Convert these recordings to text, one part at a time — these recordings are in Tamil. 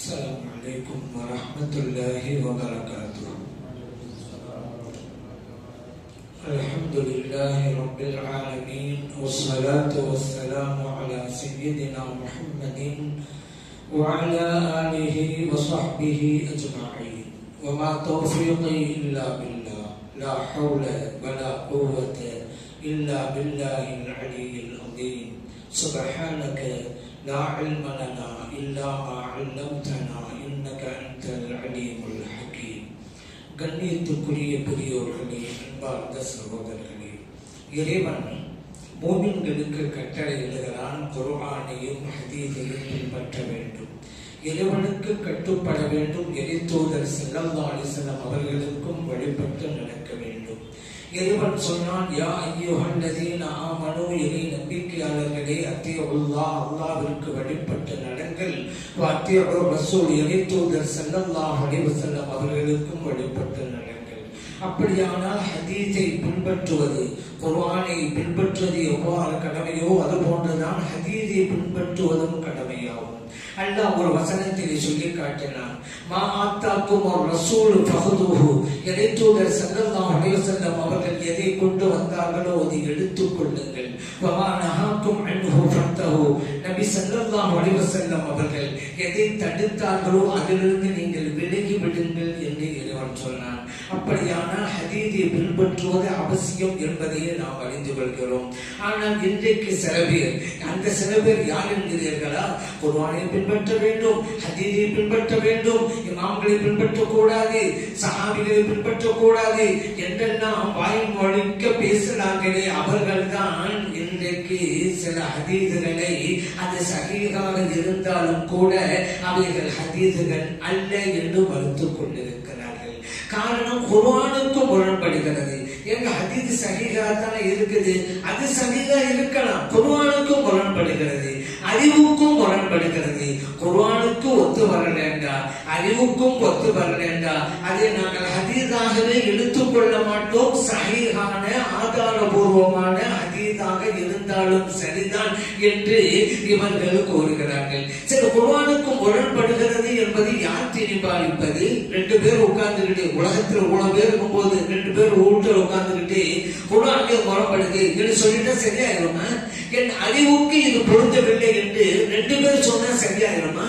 السلام عليكم ورحمة الله وبركاته. الحمد لله رب العالمين، والصلاة والسلام على سيدنا محمد وعلى آله وصحبه أجمعين، وما توفيقي إلا بالله، لا حول ولا قوة إلا بالله العلي العظيم. سبحانك لا علم لنا إلا ما علمتنا إنك أنت العليم الحكيم. கண்ணியத்துக்குரிய பெரியோர்களே, அன்பார்ந்த சகோதரர்களே, இறைவன் மூமின்களுக்கு கட்டளை எழுதுகிறான், குர்ஆனையும் ஹதீஸையும் பின்பற்ற வேண்டும், இறைவனுக்கு கட்டுப்பட வேண்டும், இறைத்தூதர் ஸல்லல்லாஹு அலைஹி வஸல்லம் அவர்களுக்கும் வழிபட்டு நடக்க வேண்டும். இறைவன் சொன்னான், யா அய்யுஹல்லதீன ஆமனூ, இறை நம்பிக்கையாளர்களே, அத்தியுல்லாஹ், அல்லாஹ்விற்கு வழிபட்டு நடங்கள், வஅத்தியுர் ரசூல், இறைத்தூதர் ஸல்லல்லாஹு அலைஹி வஸல்லம் அவர்களுக்கும் வழிபட்டு நடங்கள். அப்படியானால் ஹதீஸை பின்பற்றுவது, குர்ஆனை பின்பற்றுவது எவ்வாறு கடமையோ அதுபோன்றுதான் ஹதீஸை பின்பற்றுவதும் கடமையாகும். அல்லாஹ் ஒரு வசனத்தில் சொல்லி காட்டினான், மா ஆத்தாக்கும் ஒரு ரசூல் ஃபஹுதுஹு, இறைத்தூதர் ஸல்லல்லாஹு அலைஹி வஸல்லம் அவர்கள் எதை கொண்டு வந்தார்களோ அதை எடுத்துக் கொள்ளுங்கள். வமா நஹாக்கும் அன்ஹு ஃபன்தஹு, நபி ஸல்லல்லாஹு அலைஹி வஸல்லம் அவர்கள் எதை தடுத்தார்களோ அதிலிருந்து நீங்கள் விலகி விடுங்கள் என்று இறைவன் சொன்னான். அப்படியானால் ஹதீஸை பின்பற்றுவது அவசியம் என்பதையே நாம் அறிந்து கொள்கிறோம். ஆனால் இன்றைக்கு சில பேர், அந்த சில பேர் யார் என்கிறீர்களா? குர்ஆனை பின்பற்ற வேண்டும், ஹதீஸை பின்பற்ற வேண்டும், இமாம்களை பின்பற்றக்கூடாது, சஹாபிகளை பின்பற்றக்கூடாது என்றெல்லாம் வாய் மொழிக்க பேசுகிறார்களே, அவர்கள்தான் இன்றைக்கு சில ஹதீஸுகளை, அது சஹீஹாக இருந்தாலும் கூட அவைகள் ஹதீஸுகள் அல்ல என்று மறுத்துக் கொண்டிருக்கிறார்கள். காரணம், குர்ஆனுக்கு முரண்படுகிறது. எங்க ஹதீஸ் சஹீஹா தானே இருக்குது, அது சஹீஹா இருக்கலாம், குர்ஆனுக்கு முரண்படுகிறது, அறிவுக்கும் முரண்படுகிறது. குர்ஆனுக்கு ஒத்து வரலேண்டா, அறிவுக்கும் ஒத்து வரலேண்டா, அதை நாங்கள் ஹதீஸாகவே எடுத்துக்கொள்ள மாட்டோம். சஹீஹான ஆதாரபூர்வமான ஹதீஸாக இருந்தாலும் சரிதான் என்று இவர்கள் கூறுகிறார்கள். சரி, குர்ஆனுக்கு முரண்படுகிறது என்பது யார் தீர்மானிப்பது? ரெண்டு பேர் உட்கார்ந்துகிட்டு, உலகத்தில் இவ்வளவு பேர் இருக்கும்போது ரெண்டு பேர் வீட்டில் உட்கார்ந்துகிட்டு குர்ஆனுக்கு முரண்படுது என்று சொல்லிட்டா சரியாயிருமா? என் அறிவுக்கு இது பொருந்தவில்லை என்று ரெண்டு பேர் சொன்னா சரியாயிருமா?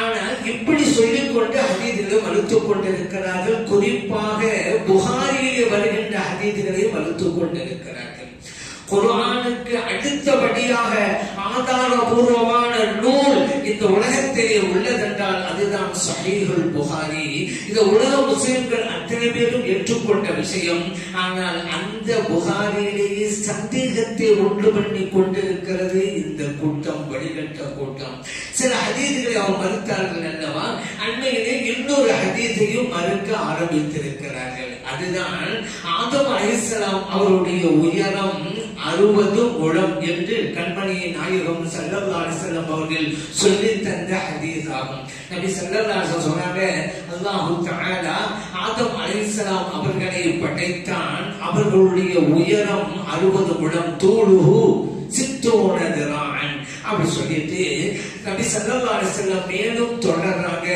ஆனால் இப்படி சொல்லிக் கொண்டு ஹதீஸ்களை மறுத்துக் கொண்டிருக்கிறார்கள். குறிப்பாக புகாரியிலே வருகின்ற ஹதீஸ்களை மறுத்துக் கொண்டிருக்கிறார்கள். குர்ஆனுக்கு அடுத்தபடியாக ஆதாரபூர்வமான நூல் இந்த உலகத்திலே உள்ளதென்றால் அதுதான் ஸஹீஹுல் புகாரி. இந்த உலக முஸ்லிம்கள் அத்தனை பேரும் ஏற்றுக்கொண்ட விஷயம். ஆனால் அந்த புகாரியிலேயே சந்தேகத்தை உண்டு பண்ணி கொண்டிருக்கிறது இந்த கூட்டம், வழிகட்ட கூட்டம். சில ஹதீஸ்களை அவர் மறுத்தார்கள் அல்லவா? அண்மையிலே இன்னொரு ஹதீஸையும் மறுக்க ஆரம்பித்திருக்கிறார்கள். அதுதான் ஆதம் அலைஹிஸ்ஸலாம் அவருடைய உயரம் 60 முழம் என்று கண்மணியை நாயகம் ஸல்லல்லாஹு அலைஹி வஸல்லம் அவர்கள் சொல்லி தந்த ஹதீஸ் ஆகும். நபி ஸல்லல்லாஹு அலைஹி வஸல்லம் சொன்னாங்க, அல்லாஹ் தஆலா ஆதம் அலைஹிஸ்ஸலாம் அவர்களை படைத்தான், அவர்களுடைய உயரம் 60 முழம், தூளுஹு 60 திராஅன் அப்படி சொல்லிட்டு நபி ஸல்லல்லாஹு அலைஹி வஸல்லம் மேலும் தொடர்றாங்க.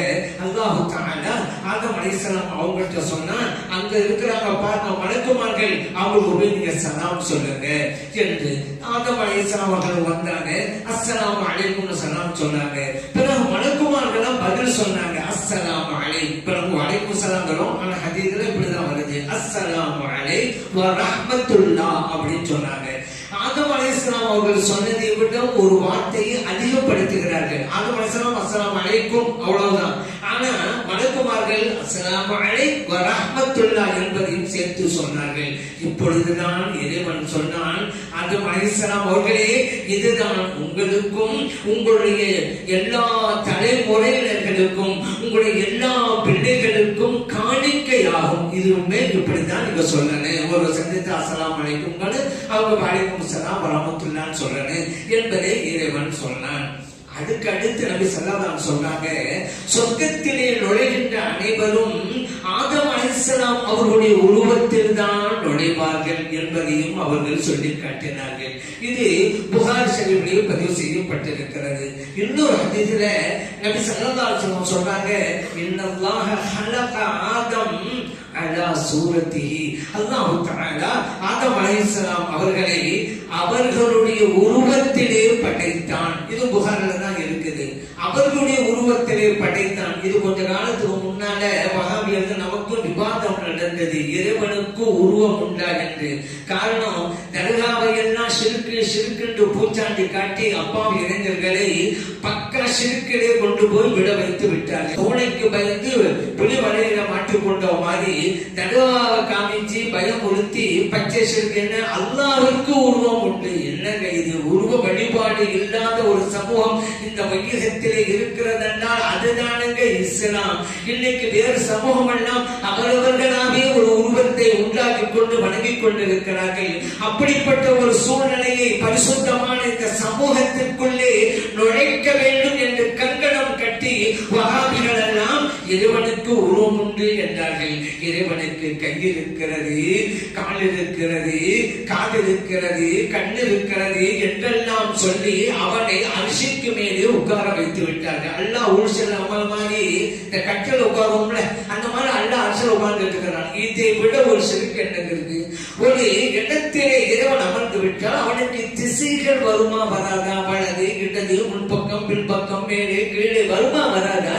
அல்லாஹ் தஆலா ஆதம் அலைஹிஸ்ஸலாம் அவங்கள்ட்ட சொன்னா, அங்க இருக்கிறாங்க பாருங்க மலக்குமார்கள், அவங்களுக்கு போய் நீங்க சலாம் சொல்லுங்க என்று. ஆதம் அலைஹிஸ்ஸலாம் அவர்கள் வந்தாங்க, அஸ்ஸலாமு அலைக்கும் சலாம் சொன்னாங்க. பிறகு மலக்குமார்கள் பதில் சொன்னாங்க, அஸ்ஸலாமு அலைக்கும், பிறகு வலைக்கும் சலாம்களும். ஆனா ஹதீஸ்ல இப்படிதான் வருது, அஸ்ஸலாமு அலைக்கும் வ ரஹ்மத்துல்லாஹ் அப்படின்னு சொன்னாங்க. ஆதம் அலைஹிஸ்ஸலாம் அவர்கள் சொன்னதை விட ஒரு வார்த்தையை அதிகப்படுத்துகிறார்கள். ஆதம் அலைஹிஸ்ஸலாம் அஸ்ஸலாமு அலைக்கும் அவ்வளவுதான். ஆனா மலக்குமார்கள் அஸ்ஸலாமு அலைக்கும் வ ரஹ்மத்துல்லாஹ் என்பதையும் சேர்த்து சொன்னார்கள். இப்பொழுதுதான் இறைவன் சொன்னான், ஆதம் அலைஹிஸ்ஸலாம் அவர்களே, இதுதான் உங்களுக்கும் உங்களுடைய எல்லா தலைமுறையினர்களுக்கும் உங்களுடைய எல்லா பிள்ளைகளுக்கும் காணிக்கையாகும். இதுவுமே இப்படிதான் நீங்க சொல்லணும். ஒரு சந்தித்து அஸ்ஸலாமு அலைக்கும், அவங்க வலைக்கும் ஸலாம் வ ரஹ்மத்துல்லாஹ் சொல்லணும் என்பதை இறைவன் சொன்னான். அதுக்கு அடுத்து நபி ஸல்லல்லாஹு அலைஹி வஸல்லம் சொன்னாங்க, சொர்க்கத்திலே நுழைகின்ற அனைவரும் ஆதம் அலைஹிஸ்ஸலாம் அவர்களுடைய உருவத்தில் தான் நுழைவார்கள் என்பதையும் அவர்கள் சொல்லி காட்டினார்கள். இது புகாரி ஷரீஃபிலே பதிவு செய்யப்பட்டிருக்கிறது. இன்னொரு ஹதீஸில நபி ஸல்லல்லாஹு அலைஹி வஸல்லம் சொல்றாங்க, இன்னல்லாஹ ஹலக ஆதம் அலா சூரத்திஹி. அல்லாஹ் தஆலா ஆதம் அலைஹிஸ்ஸலாம் அவர்களை அவர்களுடைய உருவத்திலே படைத்தான். இது புகாரில தான் இருக்குது. அவர்களுடைய உருவத்திலே படைத்தான். இது கொஞ்ச காலத்துக்கு முன்னால வஹாபியர்கள் நமக்கு விவாதம் நடந்தது, இறைவனுக்கு உருவம் உண்டா என்று. காரணம், தர்காவை எல்லாம் ஷிர்க்கு பூச்சாண்டி காட்டி அப்பாவி இளைஞர்களை பக்கா ஷிர்க்கிலே கொண்டு போய் விட வைத்து விட்டார்கள். பூனைக்கு பயந்து புலி வலையில மாட்டிக்கொண்ட மாதிரி தர்காவை காமிச்சு பயம் உறுத்தி பச்சை ஷிர்க் என்ன, அல்லாஹ்வுக்கு உருவம் உண்டு. என்னங்க இது? உருவ வழிபாடு இல்லாத ஒரு சமூகம் இந்த வையகத்திலே இருக்கிறது என்றால் அதுதானுங்க இஸ்லாம். இன்னைக்கு வேறு சமூகம் எல்லாம் அவரவர்களாவே ஒரு உருவத்தை உண்டாக்கி கொண்டு வணங்கிக் கொண்டிருக்கிறார்கள். அப்படிப்பட்ட ஒரு சூழ்நிலையை பரிசுத்தமான இந்த சமூகத்திற்குள்ளே நுழைக்க வேண்டும் என்று கங்கணம் கட்டி வஹாபிகள் எல்லாம் இறைவனுக்கு உருவம் உண்டு என்றார்கள். இறைவனுக்கு கை இருக்கிறது, கால் இருக்கிறது, காது இருக்கிறது, கண் இருக்கிறது என்றெல்லாம் சொல்லி அவனை அரிசிக்கு மேலே உட்கார வைத்து விட்டார்கள். அல்லாஹ் ஊர்சல் அமல் மாதிரி இந்த கட்டில் உட்காரும்ல, அந்த மாதிரி அல்லாஹ் அரசல் உட்கார்ந்து இருக்கிறான். இதை விட ஒரு சிறுக்கு என்னங்கிறது? ஒரு இடத்திலே இறைவன் அமர்ந்து விட்டால் அவனுக்கு திசைகள் வருமா வராதா? வலது இடது முன்பக்கம் பின்பக்கம் மேலே கீழே வருமா வராதா?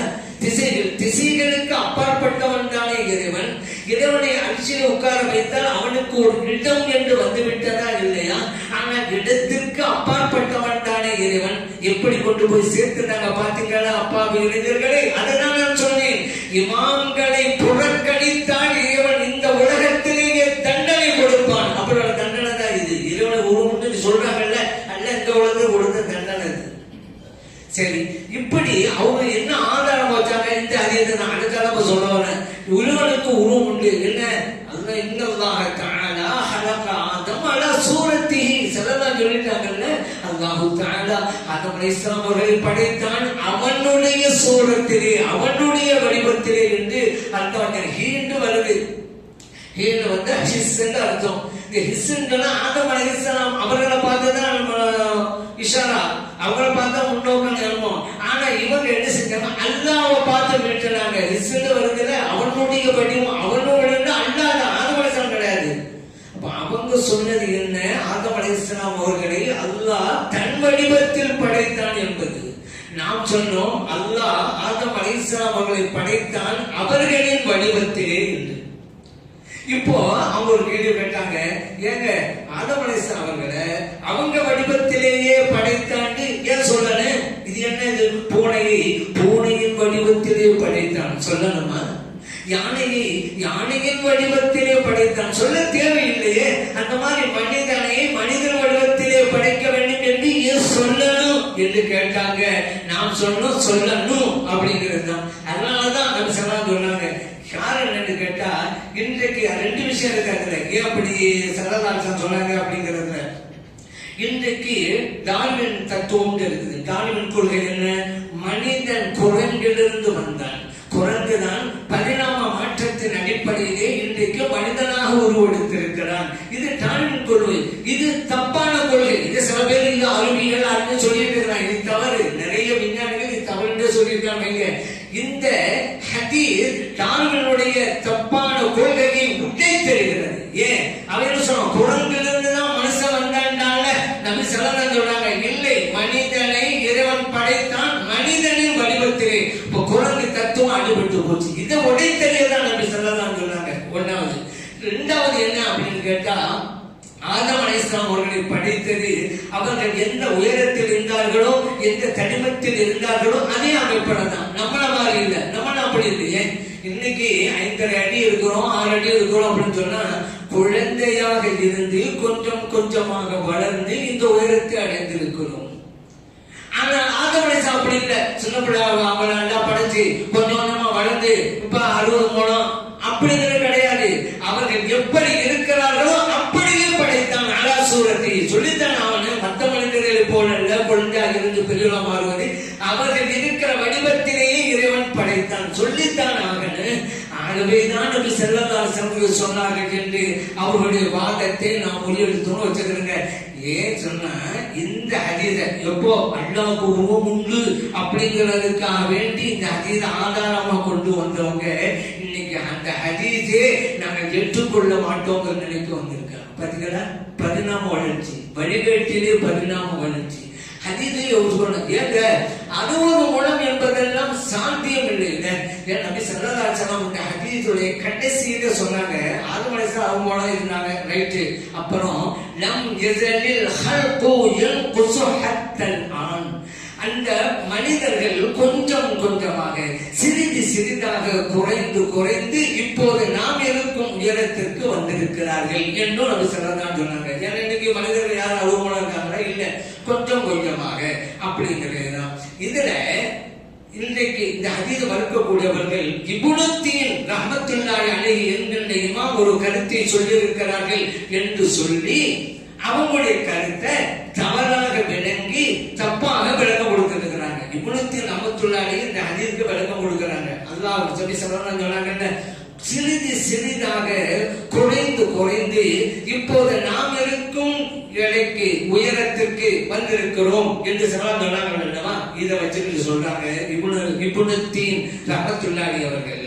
திசைகளுக்கு அப்பாற்பட்டவன் தானே இறைவன். இறைவனை அரிசியில் உட்கார வைத்தால் அவனுக்கு ஒரு இடம் என்று வந்துவிட்டதா இல்லையா? ஆனா இடத்திற்கு அப்பாற்பட்டவன் தானே இறைவன். எப்படி கொண்டு போய் சேர்த்துட்டாங்க பாத்தீங்களா அப்பாவி இளைஞர்களே? அதனால் நான் சொன்னேன், இமாம்களை புறக்கணித்தால் இறைவன் இந்த உலகத்திலேயே தண்டனை கொடுப்பான். அப்புறம் தண்டனை தான் இது. இறைவனை உருவம் சொல்றாங்கல்ல, அல்ல இந்த உலகத்தில் கொடுத்த தண்டனை. சரி, இப்படி அவங்க என்ன ஆதாரம் வச்சாங்க? இந்த அதிகத்தை நான் அடுத்த சொல்ல வரேன். இறைவனுக்கு உருவம் உண்டு. என்ன? அல்லாஹ் இன்னல்லாஹ தஆலா ஹலக ஆதம் அலா சூரத்திஹி. ஸல்லல்லாஹு சொல்லிட்டாங்கல்ல, அல்லாஹ் தஆலா ஆதம் அலைஹிஸ்ஸலாம் அவர்களை படைத்தான் அவனுடைய சூரத்திலே, அவனுடைய வடிவத்திலே என்று அர்த்தம். ஹீண்டு வருது. ஹீண்டு வந்து ஹிஸ் என்று அர்த்தம். இந்த ஹிஸ்ன்றா ஆதம் அலைஹிஸ்ஸலாம் அவர்களை பார்த்துதான் இஷாரா, அவங்கள பார்த்தா முன்னோக்கம் நிலமோம். ஆனா இவங்க என்ன செஞ்சாங்க? அல்லாஹ்வை பார்த்து மீட்டுறாங்க. ஹிஸ்ன்னு வருதுல, அவனுடைய வடிவம், அவனோட அல்லாத ஆதம் அலைஹிஸ்ஸலாம் கிடையாது. அப்ப அவங்க சொன்னது என்ன? ஆதம் அலைஹிஸ்ஸலாம் அவர்களை அல்லாஹ் தன் வடிவத்தில் படைத்தான் என்பது. நாம் சொன்னோம் அல்லாஹ் ஆதம் அலைஹிஸ்ஸலாம் அவர்களை படைத்தான் அவர்களின் வடிவத்திலே என்று. இப்போ அவங்க ஒரு கேள்வி கேட்டாங்க, ஏங்க ஆதம் அலைஹிஸ்ஸலாம் அவர்களை அவங்க வடிவத்திலேயே படைத்தாண்டு ஏன் சொல்லணும்? இது என்ன? இது பூனையின் வடிவத்திலே படைத்தான் சொல்லணுமா? யானையின் வடிவத்திலே படைத்தான் சொல்ல தேவையில்லையே. அந்த மாதிரி மனிதனை மனிதன் வடிவத்திலே படைக்க வேண்டும் என்று ஏன் சொல்லணும் என்று கேட்டாங்க. நாம் சொன்னோம் சொல்லணும் அப்படிங்கிறது தான். அதனாலதான் நம்ம சொன்னாங்க. காரணம் என்று கேட்டா, இன்றைக்கு ரெண்டு விஷயம் இருக்காங்க. ஏன் அப்படி சரதாசன் சொன்னாங்க அப்படிங்கிறதுல, இன்றைக்கு டார்வின் தத்துவம் இருக்குது. டார்வின் கொள்கை என்ன? மனிதன் குரங்கிலிருந்து வந்தான். குரங்குதான் பரிணாம மாற்றத்தின் அடிப்படையிலே இன்றைக்கு மனிதனாக உருவெடுத்திருக்கிறான். இது டார்வின் கொள்கை. இது தப்பான கொள்கை. இது சில பேர் இந்த அறிவியல் சொல்லிட்டு இருக்கிறாங்க. இது தவறு. நிறைய விஞ்ஞானிகள் இது தவறு சொல்லியிருக்காங்க. இந்த ஹதீஸ் டார்வினுடைய தப்பான கொள்கையை உடைத்தெறிகிறது. ஏன்? அவன் சொன்ன குரங்கிலிருந்து தான் மனுஷன் வந்தாண்டால நபி ஸல்லல்லாஹு சொல்றாங்க, இல்லை, மனிதனை இறைவன் படைத்தான் மனிதனின் வடிவத்திலே. இப்ப குரங்கு தத்துவம் அடிபட்டு போச்சு. இதை உடைத்தெறியதான் நபி ஸல்லல்லாஹு சொல்றாங்க. ஒன்னாவது. இரண்டாவது என்ன அப்படின்னு கேட்டா, ஆதம் அலைஹிஸ்ஸலாம் அவர்களை படைத்தது அவர்கள் எந்த உயரத்தில் இருந்தார்களோ, எந்த தடிமத்தில் இருந்தார்களோ அதே அமைப்பட தான். நம்மள மாதிரி இல்லை. நம்மள அப்படி இல்லையே. இன்னைக்கு 5.5 அடி இருக்கிறோம், 6 அடி இருக்கிறோம் அப்படின்னு சொன்னா, குழந்தையாக இருந்து கொஞ்சம் கொஞ்சமாக வளர்ந்து இந்த உயரத்தை அடைந்திருக்கிறோம். ஆனா ஆதம் அலைஹிஸ்ஸலாம் அப்படி இல்லை. சின்ன பிள்ளை அவங்க நல்லா படைச்சு கொஞ்சம் கொஞ்சமா வளர்ந்து இப்ப 60 மூலம் அப்படிங்கிறது கிடையாது. அவர்கள் எப்படி இருக்கிறார்களோ அப்படியே படைத்தான். அலா சூரத்தை சொல்லித்தான் அவனு. மற்ற மனிதர்களை போல குழந்தையாக இருந்து பெரியவா மாறுவது அவர்கள் இருக்கிற வடிவத்திலேயே இறைவன் படைத்தான் சொல்லித்தான் அவனு. மழை நபி ஸல்லல்லாஹு அலைஹி வஸல்லம் சொன்னார்கள் என்று அவர்களுடைய வாதத்தை நாம் முறியடித்தோன்னு வச்சுக்கிறேங்க. ஏன் சொன்னா இந்த ஹதீஸ எப்போ அல்லாஹ்வுக்கு உருவம் உண்டு அப்படிங்கிறதுக்காக வேண்டி இந்த ஹதீஸ ஆதாரமா கொண்டு வந்தவங்க இன்னைக்கு அந்த ஹதீஸே நாங்கள் ஏற்றுக்கொள்ள மாட்டோங்கிற நிலைக்கு வந்திருக்கோம். பாத்தீங்களா, பரிணாம வளர்ச்சி, வழிகேட்டிலே பரிணாம வளர்ச்சி. ஹதீஸை சொல்லணும் ஏங்க, அனுபவ மூலம் என்பதெல்லாம் சாத்தியம் இல்லைங்க. ஏன் நபி ஸல்லல்லாஹு அலைஹி வஸல்லம் இந்த ஹதீஸுடைய கடைசியில சொன்னாங்க, ஆதம் அலைஹிஸ்ஸலாம் அவங்க மூலம் இருந்தாங்க, ரைட்டு. அப்புறம் லம் யஸலில் ஹல்கு யன்குஸு ஹத்தல் ஆன், அந்த மனிதர்கள் கொஞ்சம் கொஞ்சமாக சிறிது சிறிதாக குறைந்து குறைந்து இப்போது நாம் இருக்கும் உயரத்திற்கு வந்திருக்கிறார்கள் என்றும் நபி ஸல்லல்லாஹு அலைஹி சொன்னாங்க. ஏன்னா இன்னைக்கு மனிதர்கள் யாரும் அனுபவம் இருக்காங்களா? இல்ல, கொஞ்சம் கொஞ்சமாக அப்படிங்கிறதுதான். இதுல இன்றைக்கு இந்த ஹதீஸ் வளர்க்கக்கூடியவர்கள் இப்னு தீன் ரஹ்மத்துல்லாஹி அலைஹி என்கின்ற இமாம் ஒரு கருத்தை சொல்லியிருக்கிறார்கள் என்று சொல்லி அவங்களுடைய கருத்தை தவறாக விளங்கி தப்பாக விளக்கம் கொடுத்திருக்கிறாங்க. இப்னு தீன் ரஹ்மத்துல்லாஹி அலைஹி இந்த ஹதீஸ்க்கு விளக்கம் கொடுக்கிறாங்க. அல்லாஹ் சொல்லி சொன்னாங்க, சிறிது சிறிதாக குறைந்து குறைந்து இப்போது நாம் இருக்கும் எடைக்கு உயரத்திற்கு வந்திருக்கிறோம் என்று சொன்னாங்க. இதை வச்சுக்கிட்டு சொல்றாங்க இப்னு தீன் ரஹ்மத்துல்லாஹி அவர்கள்.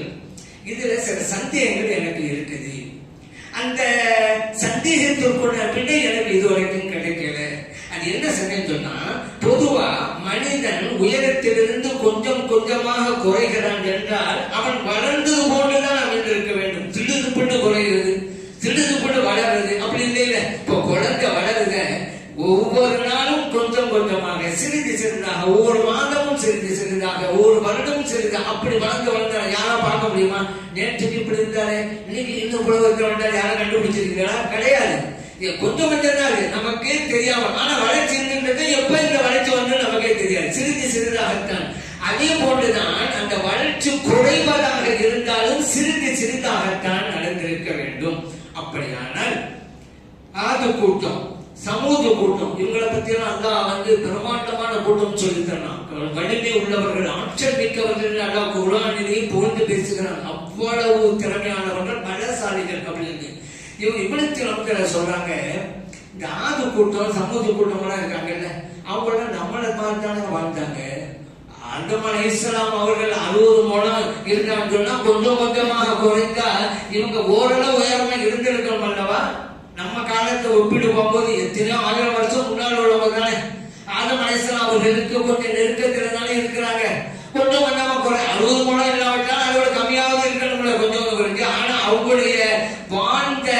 இதுல சில சந்தேகங்கள் எனக்கு இருக்குது. அந்த சந்தேகத்திற்குள்ள விடை எனக்கு இதுவரைக்கும் கிடைக்கல. அது என்ன சந்தேகம் சொன்னா, பொதுவா மனிதன் உயரத்திலிருந்து கொஞ்சம் கொஞ்சமாக குறைகிறான் என்றால் அவன் வளர்ந்தது போன்றுதான் அவன் இருக்க வேண்டும். திடுதுப்பட்டு குறைகிறது, திடுதுப்பட்டு வளருது அப்படி இல்லை. இப்போ குழந்தை வளருத ஒவ்வொரு நாளும் கொஞ்சம் கொஞ்சமாக சிறிது சிறிதாக, ஒவ்வொரு மாதமும் சிறிது சிறிதாக, ஒவ்வொரு வருடமும் சிறிதாக அப்படி வளர்ந்து வளர்ந்த யாரா பார்க்க முடியுமா? நேற்றுக்கு இப்படி இருந்தாலே இன்னைக்கு இன்னும் புலவர்க்க வேண்டாம் யாரும் கண்டுபிடிச்சிருக்கீங்களா? கிடையாது. கொஞ்சம் கொஞ்சம் தான் இருக்கு, நமக்கே தெரியாம. ஆனா வளர்ச்சி இருக்கின்றது எப்ப இந்த வளர்ச்சி வந்து நமக்கே தெரியாது, சிறிது சிறிதாகத்தான். அதே போன்றுதான் அந்த வளர்ச்சி குறைவதாக இருந்தாலும் சிறிது சிறிதாகத்தான் நடந்திருக்க வேண்டும். அப்படியானால் ஆது கூட்டம், சமூக கூட்டம், இவங்களை பத்தி எல்லாம் அல்லாஹ் வந்து பிரமாண்டமான கூட்டம் சொல்லித்தரான். வலிமை உள்ளவர்கள், ஆற்றல் மிக்கவர்கள், அல்லாஹ் குர்ஆனிலேயே புகழ்ந்து பேசுகிறான். அவ்வளவு திறமையானவர்கள், பலசாலிகள் அப்படின்னு இவங்க இவ்வளவு நமக்கு சொல்றாங்க. இந்த ஆது கூட்டம், சமூக கூட்டம் எல்லாம் இருக்காங்கல்ல, அவங்க நம்மளை பார்த்தானே வாழ்ந்தாங்க. ஆதம் அலைஹிஸ்ஸலாம் அவர்கள் 60 முழம் இருந்தான்னு சொன்னா கொஞ்சம் கொஞ்சமாக குறைந்தா இவங்க ஓரளவு உயரமா இருந்திருக்கணும் அல்லவா? நம்ம காலத்தை ஒப்பிட்டு போகும்போது எத்தனையோ 1000 வருஷம் முன்னால் உள்ளவங்க தானே. ஆதம் அலைஹிஸ்ஸலாம் அவர்களுக்கு கொஞ்சம் நெருக்கத்தினால இருக்கிறாங்க. கொஞ்சம் கொஞ்சமா குறை, 60 முழம் இல்லாவிட்டால் அதோட கம்மியாவது இருக்கணும்ல, கொஞ்சம் குறைஞ்சு. ஆனா அவங்களுடைய வாழ்ந்த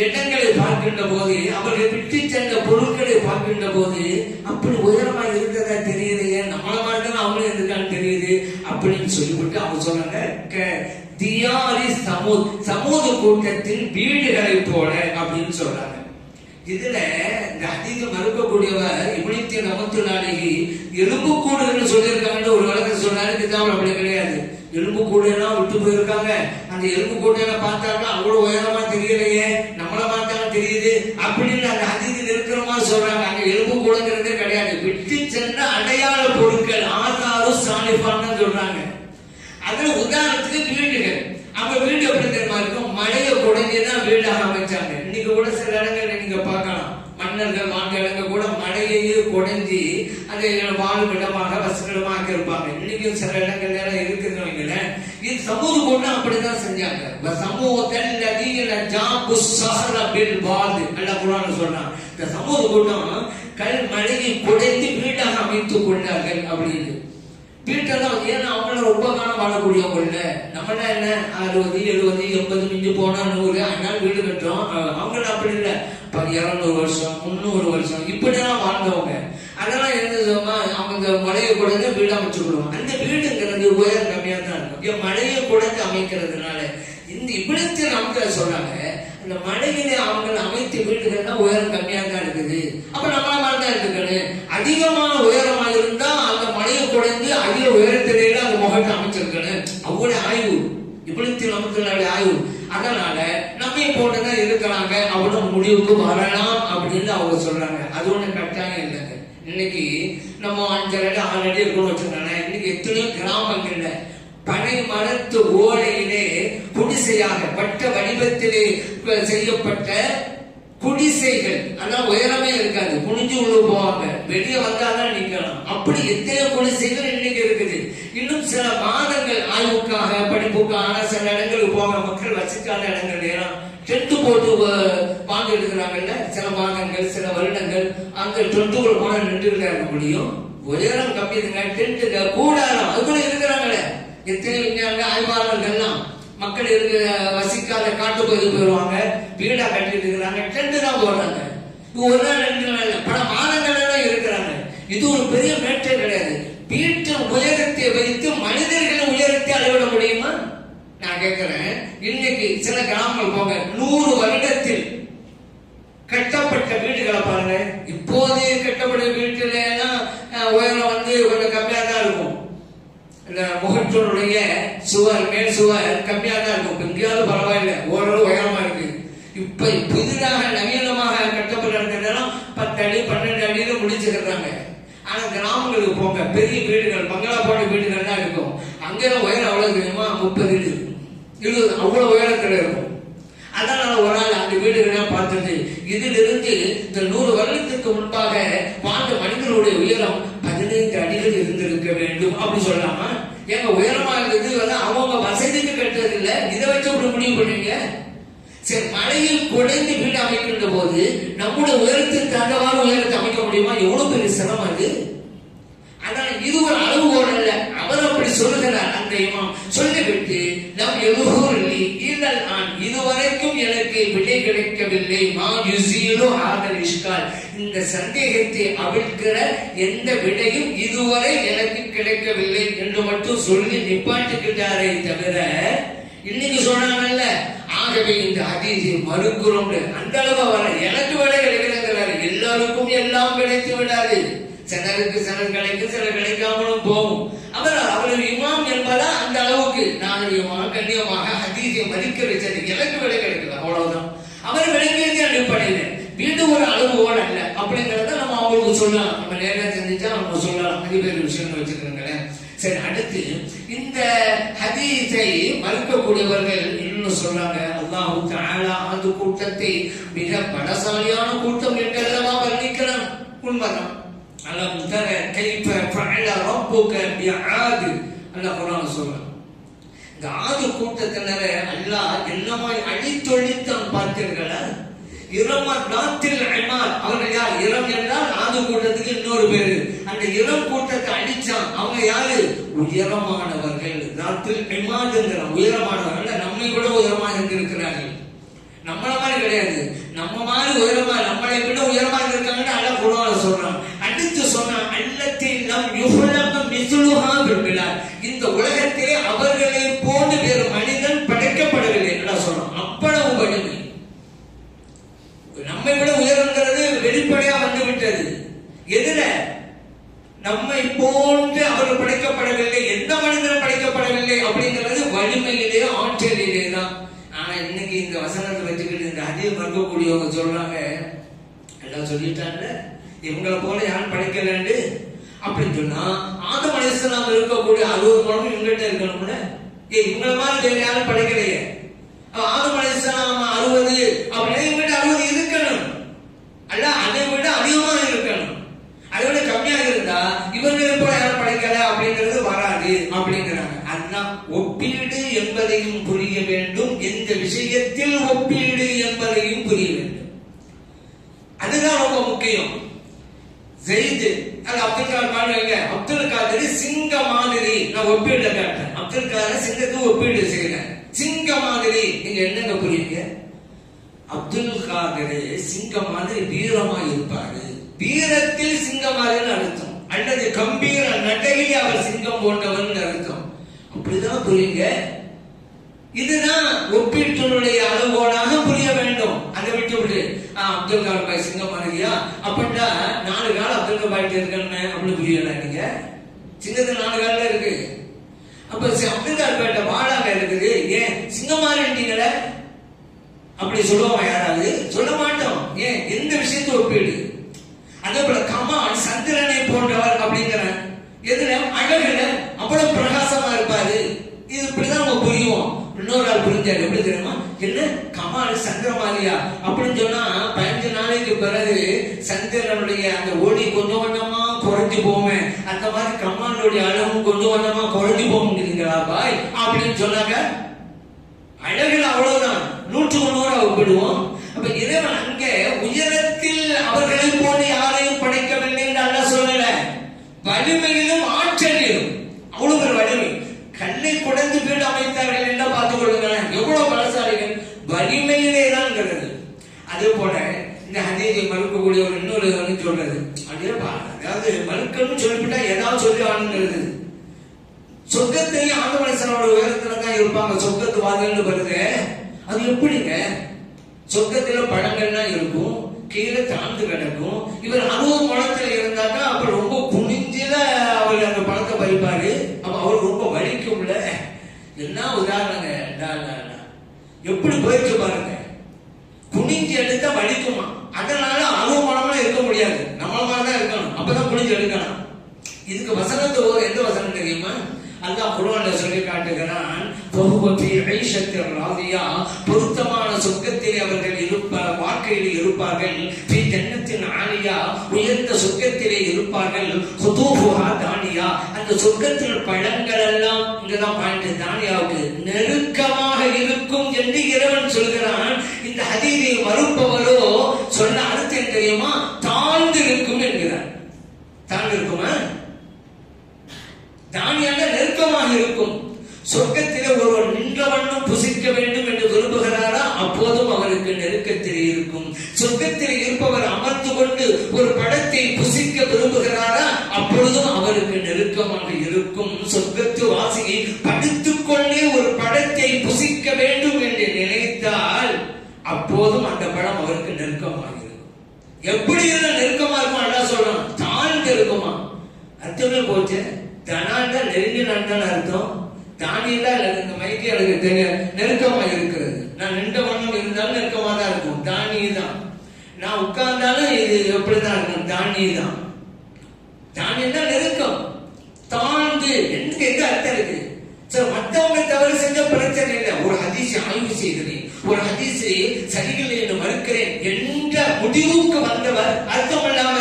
இடங்களை பார்க்கின்ற போது, அவர்கள் விட்டு சென்ற பொருட்களை பார்க்கின்ற போது அப்படி உயரமா இருக்கிறதா தெரியலையே, நம்மள மாதிரி அவங்களும் இருக்கான்னு தெரியுது அப்படின்னு சொல்லிவிட்டு அவங்க சொன்னாங்க, தியாரி சமூக கூட்டத்தின் வீடுகளை போல அப்படின்னு சொல்றாங்க. இதுல இந்த ஹதீஸ மறுக்கக்கூடியவர் இப்னு தீன் ரஹ்மத்துல்லாஹி அலைஹி எலும்பு கூடுன்னு சொல்லியிருக்காங்க. ஒரு வழக்கு சொன்னாரு, கிதாபுல அப்படி கிடையாது. எலும்பு கூடு எல்லாம் விட்டு போயிருக்காங்க. அந்த எலும்பு கூடு எல்லாம் பார்த்தாங்க அவ்வளவு உயரமா தெரியலையே, நம்மள பார்த்தாலும் தெரியுது அப்படின்னு அந்த ஹதீஸில் இருக்கிற மாதிரி சொல்றாங்க. அங்க எலும்பு கூடுங்கிறதே கிடையாது, விட்டு சென்ற அடையாள பொருட்கள், ஆதாரு சாலிஃபான்னு சொல்றாங்க. அதுல உதாரணத்துக்கு வீடுகள். அவங்க வீடு எப்படி தெரியுமா இருக்கும்? மழையை குடைஞ்சுதான் வீடாக அமைச்சாங்க. இன்னைக்கு கூட சில இடங்கள் நீங்க பார்க்கலாம், மன்னர்கள் மாநிலங்க கூட மழையையே குடைஞ்சி அதை வாழும் இடமாக வசதிடமாக இருப்பாங்க. இன்னைக்கு சில இடங்கள் எல்லாம் இருக்குதுன்னு இது சமூக கூட்டம் அப்படிதான் செஞ்சாங்க. சமூகத்தில் சொல்றாங்க, இந்த சமூக கூட்டம் கல் மழையை குடைந்து வீடாக அமைத்துக் கொண்டார்கள் அப்படின்னு. வீட்டெல்லாம் ஏன்னா அவங்கள ரொம்ப காலம் வாழக்கூடியவங்க இல்ல. நம்மள என்ன 60, 70, 80 மிஞ்சி போனா 100, அதனால வீடு கட்டுறோம். அவங்கள அப்படி இல்ல, 200 வருஷம் 300 வருஷம் இப்படிதான் வாழ்ந்தவங்க. அதெல்லாம் என்ன அவங்க மழையை குறைஞ்ச வீடு அமைச்சுக்கிடுவாங்க. அந்த வீடுங்கிறது உயரம் கம்மியா தான் இருக்கும். மழையை குறைஞ்சு அமைக்கிறதுனால இந்த இப்படித்து நமக்கு சொல்றாங்க, அந்த மழையிலே அவங்க அமைத்த வீடுகள்னா உயரம் கம்மியா தான் இருக்குது. அப்ப நம்மள மாதிரி தான் இருக்குது. அதிகமான உயரமா இருந்தா அந்த மழையை குறைந்து அதிக உயரத்திலே அந்த முகத்தை அமைச்சிருக்கணும். அவங்களுடைய ஆய்வு, இப்படி நமக்கு ஆய்வு. அதனால நம்ம போட்டுதான் இருக்கிறாங்க அப்படின்னு முடிவுக்கு வரலாம் அப்படின்னு அவங்க சொல்றாங்க. அது ஒண்ணு கட்டாயம் இல்லைங்க. இன்னைக்கு நம்ம 5 அடி 6 அடி இருக்கணும்னு வச்சிருக்காங்க. இன்னைக்கு எத்தனையோ கிராமங்கள்ல பனை மரத்து ஓலையிலே குடிசையாக வட்ட வடிவத்திலே செய்யப்பட்ட குடிசைகள். அதான் உயரமே இருக்காது, குனிஞ்சு உள்ள போவாங்க, வெளியே வந்தாதான் நிக்கலாம். அப்படி எத்தனை குடிசைகள் இன்னைக்கு இருக்குது. இன்னும் சில மாதங்கள் ஆய்வுக்காக படிப்புக்காக சில இடங்களுக்கு போக மக்கள் வசிக்காத இடங்கள் எல்லாம் டென்ட் போட்டு வாங்க எடுக்கிறாங்கல்ல. சில மாதங்கள் சில வருடங்கள் அந்த டென்ட்டுக்குள்ள போன நின்றுகிட்டா இருக்க முடியும். உயரம் கம்மிதுங்க, டென்ட்டுங்க கூடாரம் அதுக்குள்ள இருக்கிறாங்களே. எத்தனை விஞ்ஞான ஆய்வாளர்கள்லாம் மக்கள் இருக்க வசிக்காத காட்டுப்பகுதி போயிடுவாங்க, வீடா கட்டிட்டு இருக்கிறாங்க, டென்ட் தான் போடுறாங்க. ஒரு நாள் 2 நாள் பல மாதங்கள் இருக்கிறாங்க. இது ஒரு பெரிய மேட்டே கிடையாது. வீட்டின் உயரத்தை வைத்து மனிதர்களின் உயரத்தை அளவிட முடியுமா? நான் கேட்கிறேன். இன்னைக்கு சில கிராமங்கள் போங்க, 100 வருடத்தில் கட்டப்பட்ட வீடுகளை பாருங்க. இப்போதே கட்டப்பட்ட வீட்டுல உயரம் கொஞ்சம் கம்மியா தான் இருக்கும். இந்த முகற்றோருடைய சுவர், மேல் சுவர் கம்மியா தான் இருக்கும். எங்கேயாவது பரவாயில்லை, ஓரளவு உயரமா இருக்கு. இப்ப புதிதாக நவீனமாக கட்டப்பட்ட 10 அடி 12 அடியில முடிச்சுக்கிறாங்க. ஆனா கிராமங்களுக்கு போங்க, பெரிய வீடுகள் பங்களா போட்ட வீடுகள் தான் இருக்கும். அங்கெல்லாம் உயரம் அவ்வளவு தெரியுமா? 30 அடி 20 அவ்வளவு உயரத்துல இருக்கும். அதனால ஒரு நாள் அந்த வீடுகள்லாம் பார்த்துட்டு இதிலிருந்து இந்த 100 வருடத்துக்கு முன்பாக வாழ்ந்த மனிதனுடைய உயரம் 15 அடிகள் இருந்திருக்க வேண்டும் அப்படி சொல்லலாமா? எங்க உயரமா இருந்தது அவங்க வசதிக்கு கட்டுறது இல்ல. இதை வச்சு அப்படி முடிவு பண்ணீங்க. சரி, மலையில் குடைந்து வீடு அமைக்கின்ற போது நம்முடைய உயரத்துக்கு தகுந்தவாறு உயரத்தை அமைக்க முடியுமா? எவ்வளவு பெரிய சிரமம் அது. அதனால இது ஒரு அளவுகோல் அல்ல. அவர் அப்படி சொல்லுகிறார். அந்த இமாம் சொல்லிவிட்டு நம் எழுகூரில் இல்லல் நான் இதுவரைக்கும் எனக்கு விடை கிடைக்கவில்லை. இந்த சந்தேகத்தை அவிழ்க்கிற எந்த விடையும் இதுவரை எனக்கு கிடைக்கவில்லை என்று மட்டும் சொல்லி நிப்பாட்டுக்கிட்டாரே தவிர இன்னைக்கு சொன்னாங்கல்ல, ஆகவே இந்த ஹதீஸை மறுக்கிறோம் அந்த அளவு வர எனக்கு விடை கிடைக்கிறாங்க. எல்லாருக்கும் எல்லாம் கிடைத்து விடாது. சிலருக்கு சிலர் கிடைக்கும், சிலர் கிடைக்காமலும் போகும். அவர் இமாம் என்பதா அந்த அளவுக்கு நாகரிகமாக கண்ணியமாக ஹதீஸை மதிக்க வச்சது. எனக்கு விடை கிடைக்கல, அவ்வளவுதான். அவர் விளங்கியது அடிப்படையில் மீண்டும் ஒரு அளவுகோல் அல்ல அப்படிங்கறத நம்ம அவங்களுக்கு சொல்லலாம். நம்ம நேரா செஞ்சுட்டா நம்ம சொல்லலாம். அதிபர் விஷயம் வச்சுக்கிறோங்களேன். சரி, அடுத்து இந்த ஹதீஸை மறுக்கக்கூடியவர்கள் இன்னும் சொல்றாங்க, அல்லாஹ் தஆலா அந்த கூட்டத்தை மிக பலசாலியான கூட்டம் என்றெல்லாம் வர்ணிக்கிறான். உண்மைதான். அலம் தர கைஃப ஃபஅல ரப்புக பிஆத் அல்லாஹ் குர்ஆன்ல சொல்றான். இந்த ஆது கூட்டத்தினரை அல்லாஹ் என்னமாய் அழித்தொழித்தான் பார்த்தீர்களா? இரமதாத்தில் இமாத். அவர்கள் யார்? இரம் என்றால் ஆது கூட்டத்துக்கு இன்னொரு பேரு. அந்த இரம் கூட்டத்தை அடிச்சான். அவங்க யாரு? உயரமானவர்கள். ராத்தில் இமாத்ங்கிற உயரமானவர்கள். நம்மை கூட உயரமாக இருக்கிறார்கள். நம்மள மாதிரி கிடையாது. நம்ம மாதிரி உயரமா, நம்மளை விட உயரமா இருக்காங்கன்னு அல்லாஹ் குர்ஆன்ல சொல்றான். அடுத்து சொன்னான், அல்லத்தில் நம் யுஹ்லக மிஸ்லுஹா பில்பிலாத். இந்த உலகத்திலே அவர்களை போன்று வேறு மனிதன் படைக்கப்படவில்லை என்று சொல்றான். அவ்வளவு வலிமை. நம்மை விட உயரங்கிறது வெளிப்படையா வந்து விட்டது. எதுல? நம்மை போன்று அவர்கள் படைக்கப்படவில்லை, எந்த மனிதனும் படைக்கப்படவில்லை அப்படிங்கிறது வலிமையிலே ஆற்றலிலே தான். ஆனா இன்னைக்கு இந்த வசனத்தை வச்சுக்கிட்டு இந்த அதிகம் மறுக்கக்கூடியவங்க சொல்றாங்க, எல்லாம் சொல்லிட்டாங்க இவங்களை போல யாரும் படைக்கலண்டு அப்படின்னு சொன்னா ஆதம் அலைஹிஸ்ஸலாம் இருக்கக்கூடிய 60 குழந்தை இவங்ககிட்ட இருக்கணும்ல. இவங்கள மாதிரி வேற யாரும் படைக்கலையே. ஆதம் அலைஹிஸ்ஸலாம் 60 அப்படின்னா இவங்ககிட்ட 60 இருக்கணும். அல்ல அதை விட அதிகமா இருக்கணும். அதை விட கம்மியா இருந்தா இவர்களை போல யாரும் படைக்கல அப்படிங்கிறது வராது அப்படிங்கிறாங்க. அதுதான் ஒப்பீடு என்பதையும் புரிய வேண்டும். எந்த விஷயத்தில் ஒப்பீடு என்பதையும் புரிய வேண்டும். அதுதான் ரொம்ப முக்கியம். ஜெயிது அது அப்துல் காதர் பாடுவாங்க. அப்துல் காதர் சிங்க மாதிரி நான் ஒப்பீடு காட்டேன். அப்துல் காதர் சிங்கத்துக்கு ஒப்பீடு செய்யறேன். சிங்க மாதிரி நீங்க என்னங்க புரியுங்க? அப்துல் காதர் சிங்க மாதிரி வீரமா இருப்பாரு. வீரத்தில் சிங்க மாதிரி அர்த்தம். அல்லது கம்பீர நடையில் அவர் சிங்கம் போன்றவர் அர்த்தம். அப்படிதான் புரியுங்க. இதுதான் ஒப்பீட்டினுடைய அளவோடாக புரிய வேண்டும். அதை விட்டு விட்டு அப்துல் கலாம் பாய் சிங்கம் மாதிரியா அப்படின்னா 4 கால அப்துல் கலாம் பாய்ட்டு இருக்காங்க அப்படின்னு புரியல. நீங்க சிங்கத்துல 4 கால இருக்கு. அப்ப அப்துல் கலாம் பாய்ட்ட வாழாங்க இருக்குது. ஏன் சிங்கம் மாதிரிட்டீங்களே அப்படி சொல்லுவோம்? யாராவது சொல்ல மாட்டோம். ஏன்? எந்த விஷயத்தை ஒப்பீடு. அதே போல கமால் சந்திரனை போன்றவர் அப்படிங்கிற எதுல அழகுல அவ்வளவு பிரகாசமா இருப்பாரு. இது இப்படிதான் நம்ம புரியும். இன்னொரு ஆள் புரிஞ்சாரு. எப்படி தெரியுமா? என்ன கமால் சந்திரமாலியா அப்படின்னு சொன்னா 15 நாளைக்கு பிறகு சந்திரனுடைய அந்த ஒளி கொஞ்சம் கொஞ்சமா குறைஞ்சு போவேன், அந்த மாதிரி கமாலுடைய அளவும் கொஞ்சம் கொஞ்சமா குறைஞ்சு போகுங்கிறீங்களா பாய் அப்படின்னு சொன்னாங்க. அழகில் அவ்வளவுதான், 100 ஒப்பிடுவோம். அப்ப இறைவன் அங்கே உயரத்தில் அவர்களை போல யாரையும் படைக்கவில்லை என்று அல்லாஹ் சொல்லல. வலிமையிலும் ஆற்றலிலும் அவ்வளவு ஒரு வலிமை. கல்லை குடைந்து வீடு அமைத்தார்கள் என்ன பார்த்துக் கொள்ளுங்களேன், எவ்வளவு பலசாலிகள். வலிமையிலே தான் இருக்கிறது. அதே போல இந்த ஹதீஸை மறுக்கக்கூடிய ஒரு இன்னொரு சொல்றது, அதாவது மறுக்கணும்னு சொல்லிவிட்டா ஏதாவது சொல்லி ஆளுங்கிறது. சொர்க்கத்திலேயே ஆண்டவனோட உயரத்துல தான் இருப்பாங்க. சொர்க்கத்து வாதிகள் வருது, அது எப்படிங்க? சொர்க்கத்துல பழங்கள்லாம் இருக்கும், கீழே தாழ்ந்து கிடக்கும். இவர் 60 முழத்துல இருந்தாக்கா அப்ப ரொம்ப குனிஞ்சில அவர் அந்த பழத்தை பறிப்பாரு. அப்ப அவர் ரொம்ப வலிக்கும்ல. என்ன உதாரணங்க, எப்படி போயிடுச்சு பாருங்க. குனிஞ்சு எடுத்தா வலிக்குமா, அதனால 60 முழமா இருக்க முடியாது, நம்மள மாதிரிதான் இருக்கணும், அப்பதான் குனிஞ்சு எடுக்கணும். இதுக்கு வசனத்தை எந்த வசனம் தெரியுமா? அல்லாஹ் குர்ஆன்ல சொல்லி காட்டுகிறான், பொருத்தமான சொர்க்கத்தில் அவர்கள் இருப்பார், வாழ்க்கையில் இருப்பார்கள். உயர்ந்த சொர்க்கத்திலே இருப்பார்கள். தானியா, அந்த சொர்க்கத்தில் பழங்கள் எல்லாம் இங்கதான் பாயிண்ட், தானியாவுக்கு நெருக்கமாக இருக்கும் என்று இறைவன் சொல்கிறான். இந்த ஹதீஸை மறுப்பவரோ சொன்ன அர்த்தம் தெரியுமா? தாழ்ந்து இருக்கும் என்கிறார். தாழ்ந்து இருக்குமா? தானியாக நெருக்கமாக இருக்கும். சொர்க்கத்திலே ஒருவர் நின்ற வண்ணம் புசிக்க வேண்டும் என்று விரும்புகிறாரா, அப்போதும் அவருக்கு நெருக்கத்திலே இருக்கும். சொர்க்கத்தில் இருப்பவர் அமர்ந்து கொண்டு ஒரு பழத்தை புசிக்க விரும்புகிறாரா, அப்பொழுதும் அவருக்கு நெருக்கமாக இருக்கும். சொர்க்கத்து வாசியை படுத்துக் கொண்டே ஒரு பழத்தை புசிக்க வேண்டும் என்று நினைத்தால் அப்போதும் அந்த பழம் அவருக்கு நெருக்கமாக இருக்கும். எப்படி இருந்தால் நெருக்கமா இருக்கும் அல்லாஹ் சொல்றான், தாழ்ந்து இருக்குமா. அர்த்தமே போச்சு. தனாண்டா நெருங்கினான் அர்த்தம். தானியலா இந்த மைக்கு எனக்கு தெரியாது, நெருக்கமா இருக்கிறது. நான் நின்ற வண்ணம் இருந்தாலும் நெருக்கமா தான் இருக்கும், தானிய தான். நான் உட்கார்ந்தாலும் இது எப்படிதான் இருக்கும், தானிய தான். தானியம் தான் நெருக்கம். தாழ்ந்து எங்க அர்த்தம் இருக்கு. சார் மற்றவங்க தவறு செஞ்ச பிரச்சனை இல்லை. ஒரு ஹதீஸை ஆய்வு செய்கிறேன், ஒரு ஹதீஸை சரியில்லை என்று மறுக்கிறேன் என்ற முடிவுக்கு வந்தவர் அர்த்தம் இல்லாம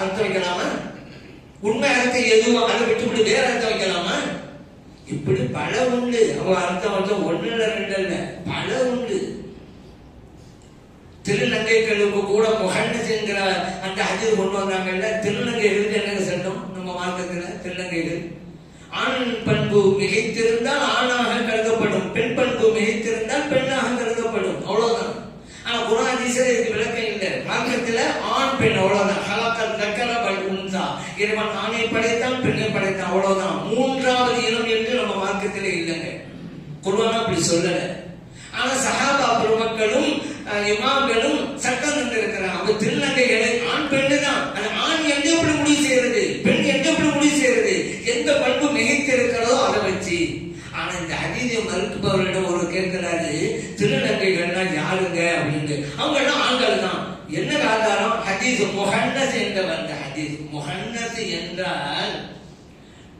அர்த்தம் வைக்கலாமா? உண்மை அர்த்தம் எதுவும் அதை விட்டுவிட்டு வேற அர்த்தம் வைக்கலாமா? இப்படி பல உண்டு. அவங்க அர்த்தம் வந்து 1 இல்ல 2 இல்ல, பல உண்டு. திருநங்கைகளுக்கு கூட முஹன்னஸ்ங்கிற அந்த ஹதீஸ் கொண்டு வந்தாங்கல்ல. திருநங்கைகளுக்கு என்னங்க சட்டம் நம்ம மார்க்கத்துல? திருநங்கைகள் ஆண் பண்பு மிகைத்திருந்தால் ஆணாக கருதப்படும், பெண் பண்பு மிகைத்திருந்தால் பெண்ணாக கருதப்படும், அவ்வளவுதான். ஆனா குர்ஆன் ஹதீஸ்ல இதுக்கு விளக்கம் இல்லை. மார்க்கத்துல ஆண் பெண் அவ்வளவுதான். ஹலக்கல் தக்கர வல் உன்சா, இறைவன் ஆணை படைத்தான் பெண்ணை படைத்தான், அவ்வளவுதான். 3வது இனம் என்று நம்ம மார்க்கத்திலே இல்லைங்க. குர்ஆன் அப்படி சொல்லல. ஆனா சஹாபா பெருமக்களும் இமாம்களும் சட்டம் தந்திருக்கிறாங்க. அவங்க திருநங்கைகளை ஆண் பெண்ணு தான். அந்த ஆண் எங்க எப்படி முடிவு செய்யறது, பெண் எங்க எப்படி முடிவு செய்யறது, எந்த பண்பு மிகைத்திருக்கிறதோ அதை வச்சு. ஆனா இந்த ஹதீஸை மறுப்பவர்களிடம் ஒரு கேட்கிறாரு, திருநங்கைகள்னா யாருங்க அப்படின்னு. அவங்க எல்லாம் ஆண்கள் தான். என்ன ஆதாரம்? ஹதீஸ் முஹன்னஸ் என்ற வந்த ஹதீஸ். முஹன்னஸ் என்றால்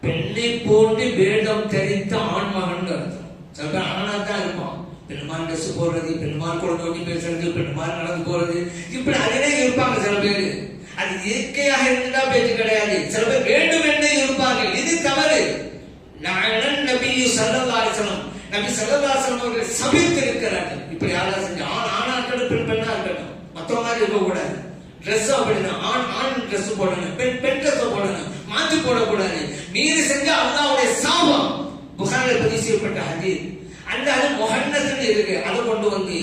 பெண்ணை போன்று வேடம் தரித்த ஆண்மகன் அர்த்தம். சில பேர் ஆணா தான் இருப்பான், பெண்மான் ட்ரெஸ் போடுறது, பெண்மான் கூட நோக்கி பேசுறது, பெண்மான் நடந்து போறது, இப்படி அதிலே இருப்பாங்க சில பேர். அது இயற்கையாக இருந்தா பேச்சு கிடையாது. சில பேர் வேண்டும் என்றே இருப்பார்கள். இது தவறு. நபி ஸல்லல்லாஹு அலைஹி வஸல்லம், நபி ஸல்லல்லாஹு அலைஹி வஸல்லம் அவர்கள் சபித்து இருக்கிறார்கள். இப்படி யாராவது செஞ்சு ஆணா இருக்கட்டும் பெண் பெண்ணா இருக்கட்டும், மத்தவங்க மாதிரி இருக்க கூடாது. ட்ரெஸ் அப்படிதான், ஆண் ட்ரெஸ் போடணும், பெண் ட்ரெஸ் போடணும், மாற்றி போடக்கூடாது. மீறி செஞ்சா அல்லாஹ்வுடைய சாபம். புகாரில பதிவு செய்யப்பட்ட ஹதீஸ். அந்த அது முஹன்னஸ் இருக்கு. அதை கொண்டு வந்து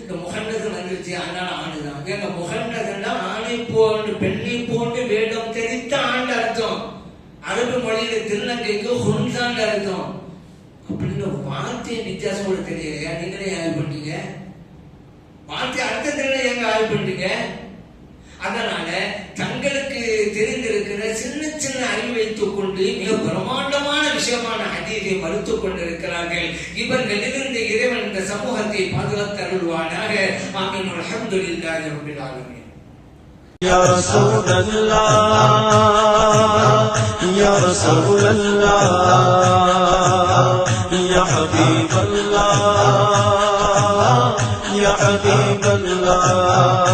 இந்த முஹன்னஸ் வந்துருச்சு, அதனால ஆணுதான். ஏங்க முஹன்னஸ்னா ஆணை போன்று பெண்ணை போன்று வேடம் தெரித்த ஆண்டு அர்த்தம். அரபு மொழியில திருநங்கைக்கு ஹுன்சான் அர்த்தம். அப்படின்னு வார்த்தையை வித்தியாசம் கூட தெரியலையா? நீங்களே ஆய்வு பண்ணீங்க. வார்த்தை அர்த்தத்தில எங்க ஆய்வு பண்றீங்க? அதனால தங்களுக்கு தெரிந்திருக்கிற சின்ன சின்ன அறிவு வைத்துக் கொண்டு மிக பிரமாண்டமான விஷயமான ஹதீஸை மறுத்துக் கொண்டிருக்கிறார்கள். இவர்களிலிருந்து இறைவன் இந்த சமூகத்தை பாதுகாத்து அருள்வானாக. ஆமீன். அல்ஹம்துலில்லாஹி ரப்பில் ஆலமீன். يا رسول الله يا رسول الله يا حبيب الله يا حبيب الله